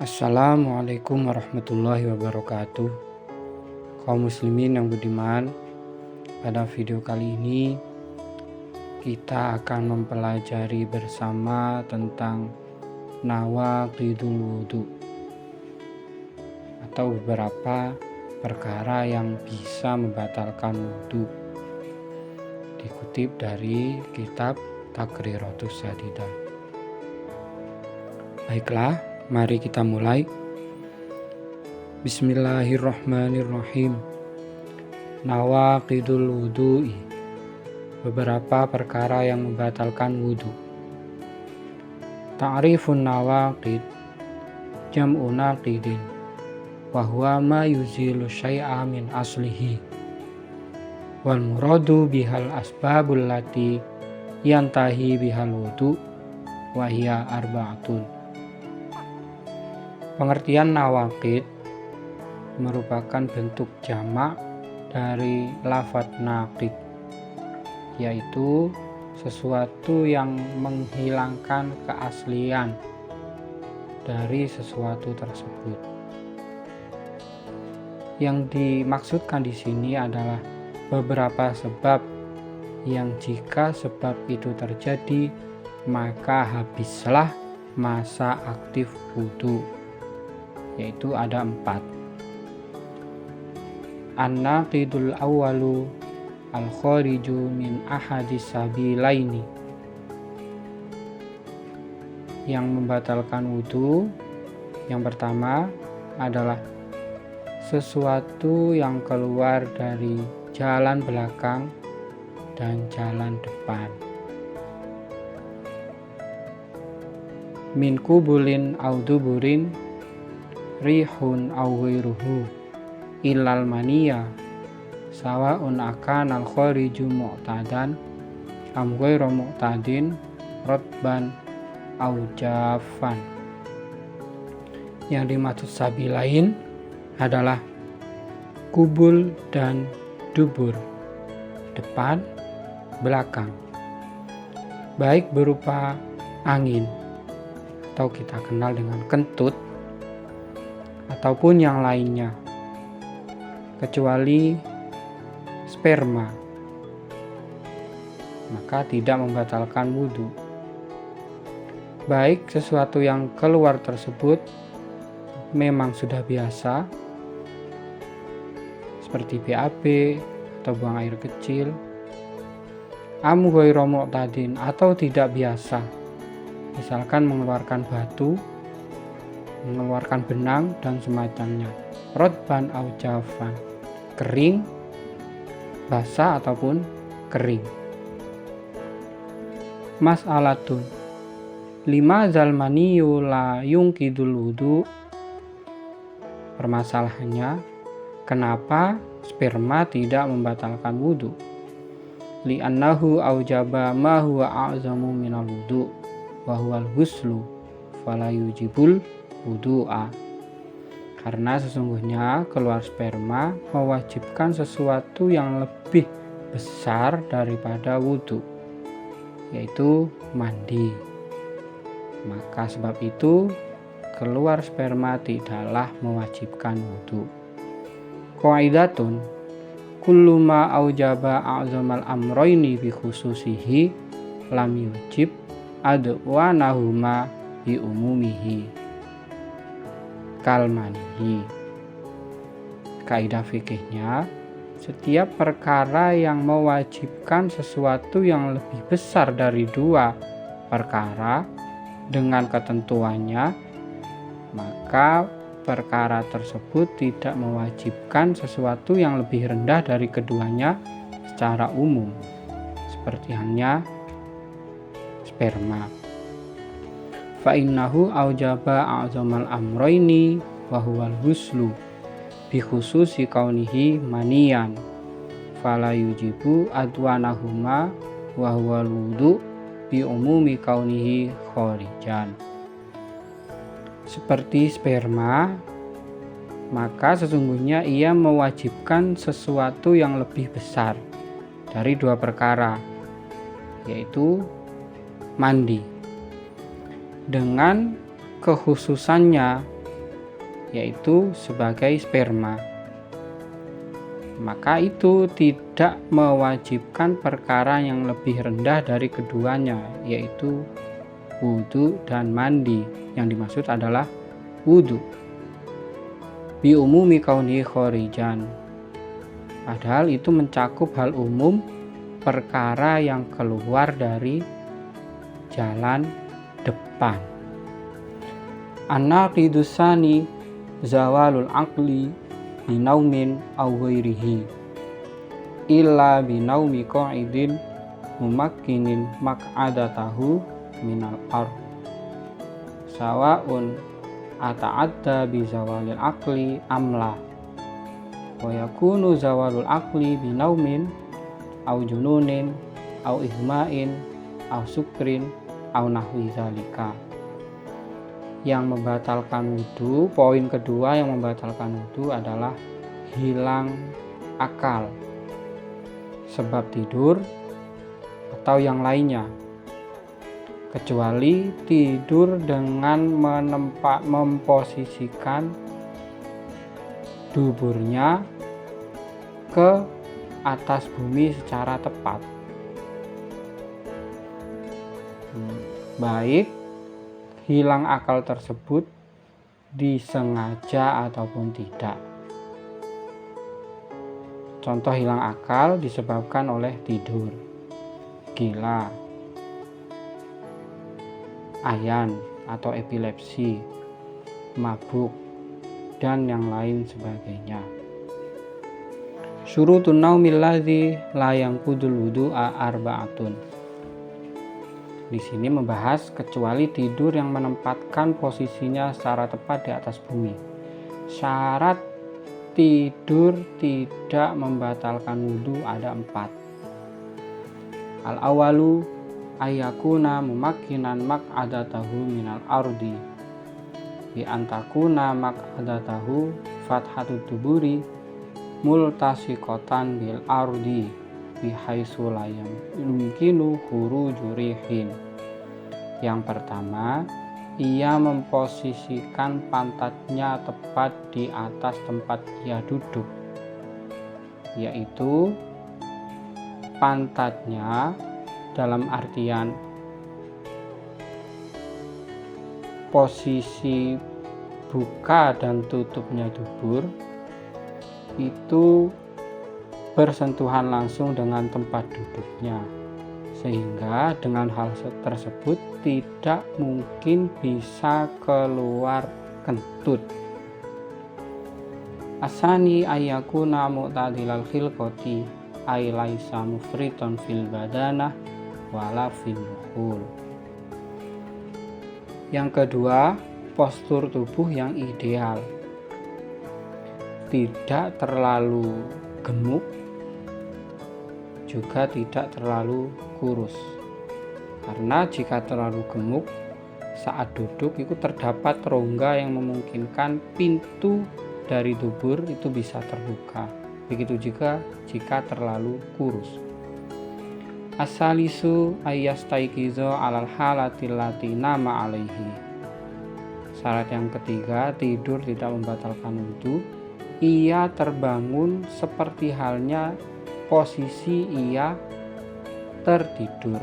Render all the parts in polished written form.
Assalamualaikum warahmatullahi wabarakatuh. Kaum muslimin yang budiman, pada video kali ini kita akan mempelajari bersama tentang nawaqidul wudu atau beberapa perkara yang bisa membatalkan wudu, dikutip dari kitab Taqriratus Sadidah. Baiklah, mari kita mulai. Bismillahirrahmanirrahim. Nawaqidul wudu'i, beberapa perkara yang membatalkan wudu. Ta'rifun nawaqid, jam'u naqidin, wa huwa ma yuzilu syai'a min aslihi. Wal muradu bihal asbabul lati yantahi bihal wudu, wa hiya arba'atun. Pengertian nawaqid merupakan bentuk jamak dari lafaz naqid, yaitu sesuatu yang menghilangkan keaslian dari sesuatu tersebut. Yang dimaksudkan di sini adalah beberapa sebab yang jika sebab itu terjadi maka habislah masa aktif wudu, yaitu ada 4. An-naqidul awwalu al-khariju min ahadis sabilaini, yang membatalkan wudu yang pertama adalah sesuatu yang keluar dari jalan belakang dan jalan depan. Min kubulin au duburin, rihun au ghairuhu ilal maniya, sawa'un akan al-khariju mu'tadan am ghairu mu'tadin, rotban au jafan. Yang dimaksud sabilain adalah kubul dan dubur, depan, belakang, baik berupa angin atau kita kenal dengan kentut ataupun yang lainnya, kecuali sperma, maka tidak membatalkan wudu. Baik sesuatu yang keluar tersebut memang sudah biasa, seperti BAB atau buang air kecil, am ghairu mu'tadin atau tidak biasa, misalkan mengeluarkan batu, mengeluarkan benang dan semacamnya, rotban au jafan, kering, basah ataupun kering. Mas'alatun, lima zalmaniyu la yungkidul wudu. Permasalahannya, kenapa sperma tidak membatalkan wudu? Li'annahu aujaba ma huwa a'zamu minal wudu wa huwal huslu fala yujibul wudu'a. Karena sesungguhnya keluar sperma mewajibkan sesuatu yang lebih besar daripada wudu, yaitu mandi. Maka sebab itu keluar sperma tidaklah mewajibkan wudu. Qaidatun, kullu ma aujaba a'zamal amroini bi khususihi lam yujib adwanahuma bi umumihi kalmanihi. Kaidah fikihnya, setiap perkara yang mewajibkan sesuatu yang lebih besar dari dua perkara dengan ketentuannya, maka perkara tersebut tidak mewajibkan sesuatu yang lebih rendah dari keduanya secara umum, seperti halnya sperma. Fa innahu aujaba a'zamal amroini wa huwal huslu bi khususi kaunihi maniyan, fala yujibu adwanahuma wa huwal wudu bi umumi kaunihi kharijan. Seperti sperma, maka sesungguhnya ia mewajibkan sesuatu yang lebih besar dari dua perkara, yaitu mandi. Dengan kekhususannya yaitu sebagai sperma. Maka itu tidak mewajibkan perkara yang lebih rendah dari keduanya, yaitu wudhu dan mandi. Yang dimaksud adalah wudhu. Bi umumi kauni khorijan. Padahal itu mencakup hal umum perkara yang keluar dari jalan depan. An-naqidusani zawalul aqli binaumin aw ghairihi illa binaumi qa'idin mumakkinin maq'adatahu minal ard sawa'un ata'adda bi zawalil aqli amla wa yakunu zawalul aqli binaumin aw jununin aw ihma'in aw sukrin aw nahwi zalika. Yang membatalkan wudhu, poin kedua yang membatalkan wudhu adalah hilang akal, sebab tidur atau yang lainnya, kecuali tidur dengan memposisikan duburnya ke atas bumi secara tepat, baik hilang akal tersebut disengaja ataupun tidak. Contoh hilang akal disebabkan oleh tidur, gila, ayan atau epilepsi, mabuk, dan yang lain sebagainya. Syurutun naumil ladzi la yanqudul wudu'a arba'atun. Di sini membahas kecuali tidur yang menempatkan posisinya secara tepat di atas bumi. Syarat tidur tidak membatalkan wudhu ada 4. Al-awalu ayyakuna mumakkinan maq'adatahu minal ardi bi antakuna maq'adatahu fathatut duburi multasiqatan bil ardi bihaitsu la yumkinu khuruju rihin. Yang pertama, ia memposisikan pantatnya tepat di atas tempat ia duduk, yaitu pantatnya dalam artian posisi buka dan tutupnya dubur itu bersentuhan langsung dengan tempat duduknya, sehingga dengan hal tersebut tidak mungkin bisa keluar kentut. Asani ayyakuna mu'tadilal khilqati ay laisa mufriton fil badanah wala fil nuhul. Yang kedua, postur tubuh yang ideal, tidak terlalu gemuk, juga tidak terlalu kurus. Karena jika terlalu gemuk, saat duduk itu terdapat rongga yang memungkinkan pintu dari dubur itu bisa terbuka. Begitu juga jika terlalu kurus. Asalisu ayyastaiqizo alal halatil lati nama alaihi. Syarat yang ketiga, tidur tidak membatalkan wudhu. Ia terbangun seperti halnya posisi ia tertidur.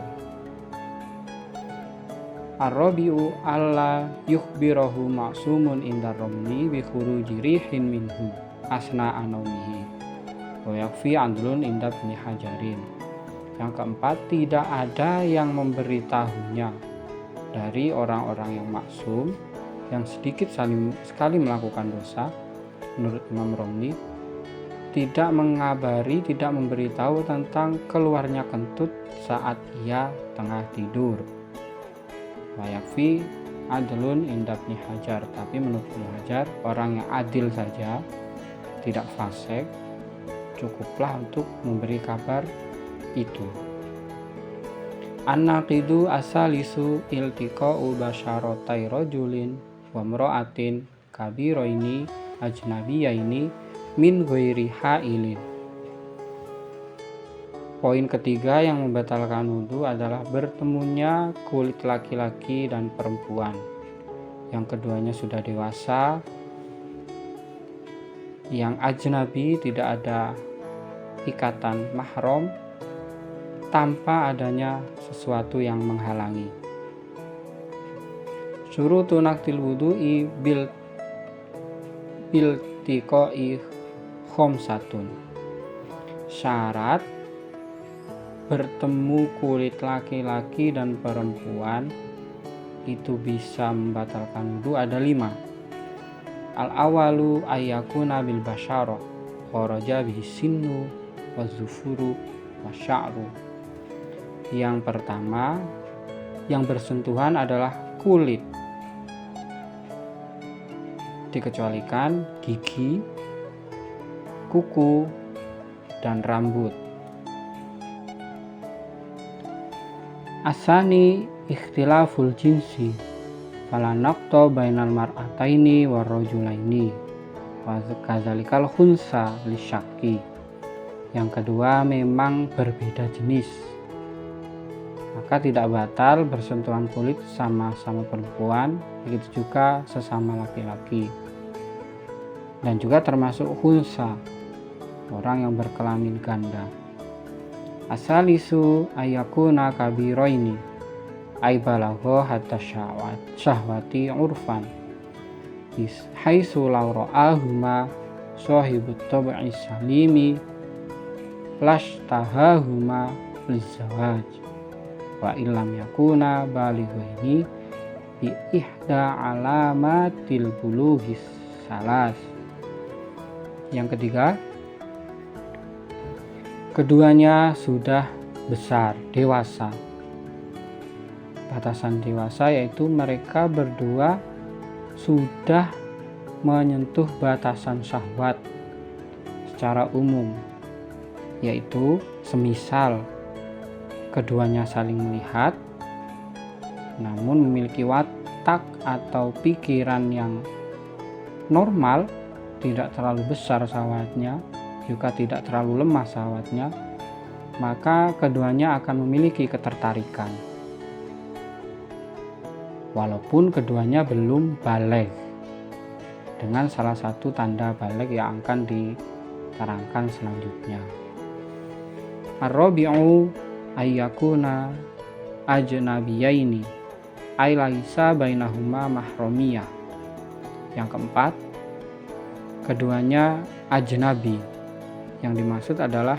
Ar-rabi'u alla yukhbirahu ma'sumun indar romni bi khuruji rihin minhu asna'a naumihi wa yakfi andlun indar Ibnu Hajarin. Yang keempat, tidak ada yang memberitahunya dari orang-orang yang maksum yang sedikit sekali melakukan dosa. Menurut Imam Romli, tidak mengabari, tidak memberitahu tentang keluarnya kentut saat ia tengah tidur. Wayakfi adlun inda Ibnu Hajar, tapi menurut Ibnu Hajar orang yang adil saja, tidak fasik, cukuplah untuk memberi kabar itu. An-naqidu asalisu iltiqa'u basyaratai rajulin wa mra'atin kabiraini ajnabiyaini min ghairi hailin. Poin ketiga yang membatalkan wudhu adalah bertemunya kulit laki-laki dan perempuan yang keduanya sudah dewasa yang ajnabi, tidak ada ikatan mahram tanpa adanya sesuatu yang menghalangi. Syurutu naqdil wudu'i bil tiqoi khamsatun. Syarat bertemu kulit laki-laki dan perempuan itu bisa membatalkan wudu ada 5. Al-awalu ayyakuna bil basyarah kharaja bihi sinnu wazufuru wasya'ru. Yang pertama, yang bersentuhan adalah kulit, dikecualikan gigi, kuku, dan rambut. Asani ikhtilaful jinsi fala naqta bainal mar'ataini warrajulaini wa kadzalikal khunsa lisyaqi. Yang kedua, memang berbeda jenis, maka tidak batal bersentuhan kulit sama-sama perempuan, begitu juga sesama laki-laki, dan juga termasuk khunsa, orang yang berkelamin ganda. Asalisu ayakuna kabiroini ay balagho hatta syahwati urfan haitsu law ra'ahuma sahibut tab'i salimi lashtahahuma lizawaj wa illam yakuna balighaini bi ihda alamatil bulughis salas. Yang ketiga, keduanya sudah besar, dewasa. Batasan dewasa yaitu mereka berdua sudah menyentuh batasan syahwat secara umum, yaitu semisal keduanya saling melihat namun memiliki watak atau pikiran yang normal, tidak terlalu besar syahwatnya, juga tidak terlalu lemah syahwatnya, maka keduanya akan memiliki ketertarikan walaupun keduanya belum baligh, dengan salah satu tanda baligh yang akan diterangkan selanjutnya. Ar-rabi'u ayyakuna ajnabiyaini ay laisa bainahuma mahramiyah. Yang keempat, keduanya ajnabi. Yang dimaksud adalah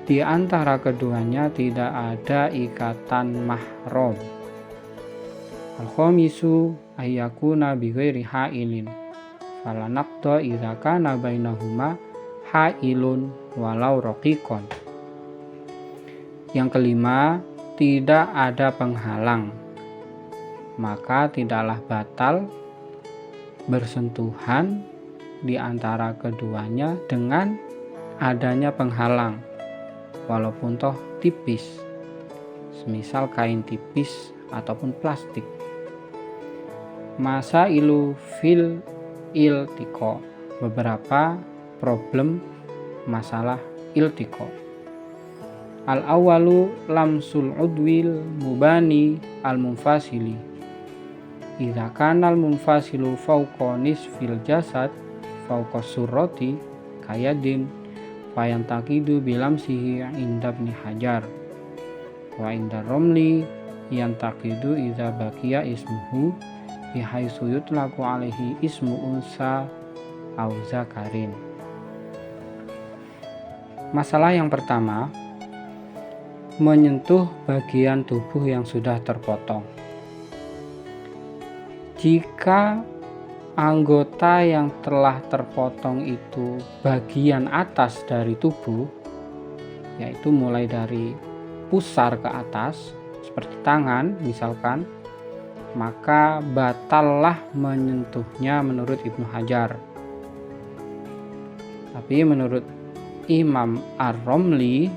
di antara keduanya tidak ada ikatan mahram. Al-khamisu ayyakuna bighairi hailin fala naqda idza kana bainahuma hailun walau raqiqon. Yang kelima, tidak ada penghalang, maka tidaklah batal bersentuhan di antara keduanya dengan adanya penghalang walaupun toh tipis, semisal kain tipis ataupun plastik. Masailu fil iltiqo, beberapa problem masalah iltiqo. Al-awalu lamsul udwil mubani al-munfasili idza kana al-munfasilu fawqa nisfil jasad fawqa surrati kayadin fayantaqidu bilamsihi inda Ibnu Hajar wa inda Romli yantaqidu idza baqiya ismuhu bihaitsu yutlaqu alaihi ismu unsa au zakarin. Masalah yang pertama, menyentuh bagian tubuh yang sudah terpotong. Jika anggota yang telah terpotong itu bagian atas dari tubuh, yaitu mulai dari pusar ke atas seperti tangan misalkan, maka batallah menyentuhnya menurut Ibnu Hajar. Tapi menurut Imam Ar-Romli,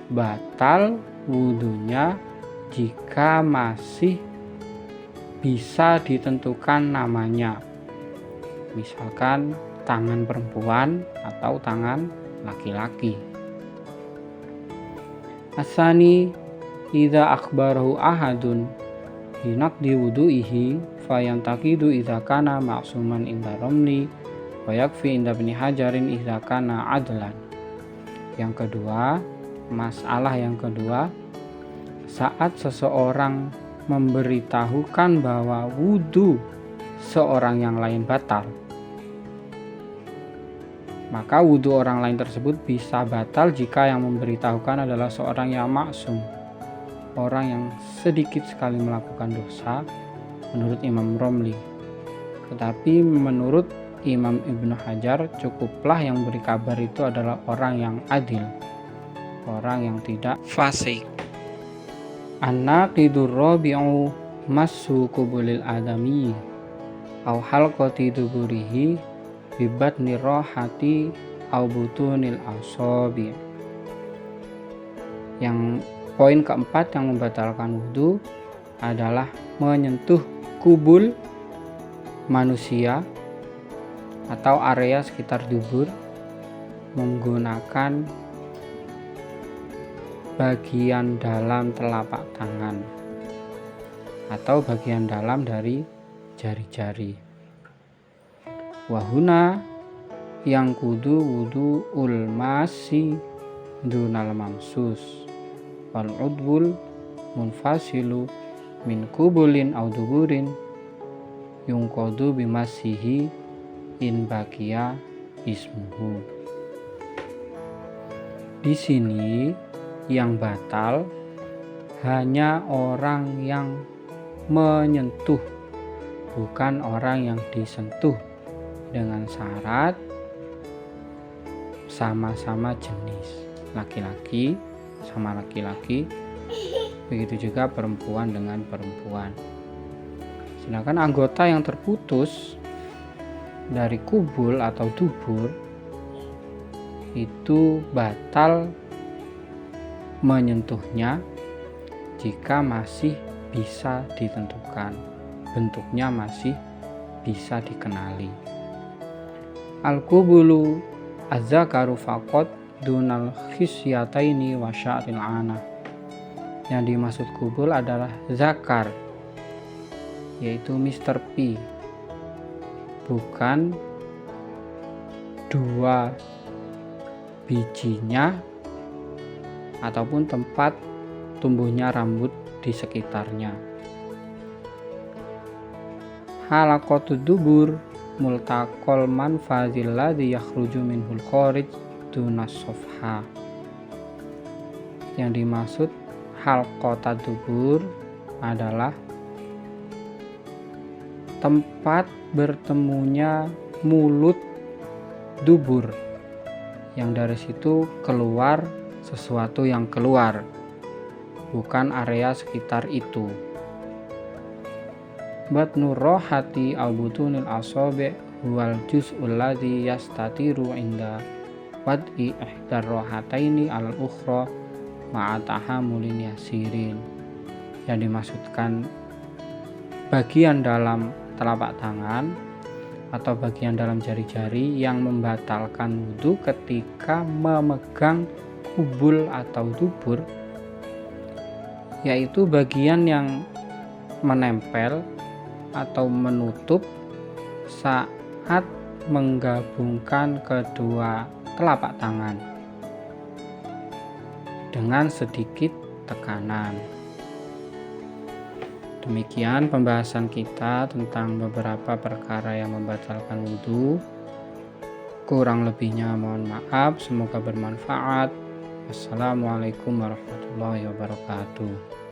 batal wudunya jika masih bisa ditentukan namanya, misalkan tangan perempuan atau tangan laki-laki. Asani idza akhbarahu ahadun binaqdi wudu'ihi fayantaqidu idza kana ma'suman inda Romli Wa yakfi inda Ibnu Hajarin idza kana adlan. Yang kedua, masalah yang kedua, saat seseorang memberitahukan bahwa wudhu seorang yang lain batal, maka wudhu orang lain tersebut bisa batal jika yang memberitahukan adalah seorang yang maksum, orang yang sedikit sekali melakukan dosa menurut Imam Romli. Tetapi menurut Imam Ibnu Hajar, cukuplah yang beri kabar itu adalah orang yang adil, orang yang tidak fasik. An-naqidur rabi'u massu qubulil adami au halqati duburihi bibatni rohati au butunil asabi. Yang poin keempat yang membatalkan wudhu adalah menyentuh kubul manusia atau area sekitar dubur menggunakan bagian dalam telapak tangan atau bagian dalam dari jari-jari. Wahuna yang kudu wudu ulmasi dunal mamsus wal udwul munfasilu min kubulin au duburin yungkodu bimasihi in bakia ismuhu. Di sini yang batal hanya orang yang menyentuh, bukan orang yang disentuh, dengan syarat sama-sama jenis, laki-laki sama laki-laki, begitu juga perempuan dengan perempuan. Sedangkan anggota yang terputus dari kubul atau dubur itu batal menyentuhnya jika masih bisa ditentukan, bentuknya masih bisa dikenali. Al-qubulu az-zakaru faqat dunal khisyataini wa sya'ril ana. Yang dimaksud kubul adalah zakar, yaitu Mr. P, bukan dua bijinya ataupun tempat tumbuhnya rambut di sekitarnya. Halaqatud dubur multaqal manfazil ladzi yakhruju minhul kharij dunas sofha. Yang dimaksud halqatad dubur adalah tempat bertemunya mulut dubur, yang dari situ keluar sesuatu yang keluar, bukan area sekitar itu. Batnur rohati au butunil asabi huwal juz'ul ladzi yastatiru inda wad'i ihdar rohataini al ukhra ma'a tahammulin yasirin. Yang dimaksudkan bagian dalam telapak tangan atau bagian dalam jari-jari yang membatalkan wudhu ketika memegang kubul atau dubur, yaitu bagian yang menempel atau menutup saat menggabungkan kedua telapak tangan dengan sedikit tekanan. Demikian pembahasan kita tentang beberapa perkara yang membatalkan wudhu. Kurang lebihnya mohon maaf, semoga bermanfaat. Wassalamualaikum warahmatullahi wabarakatuh.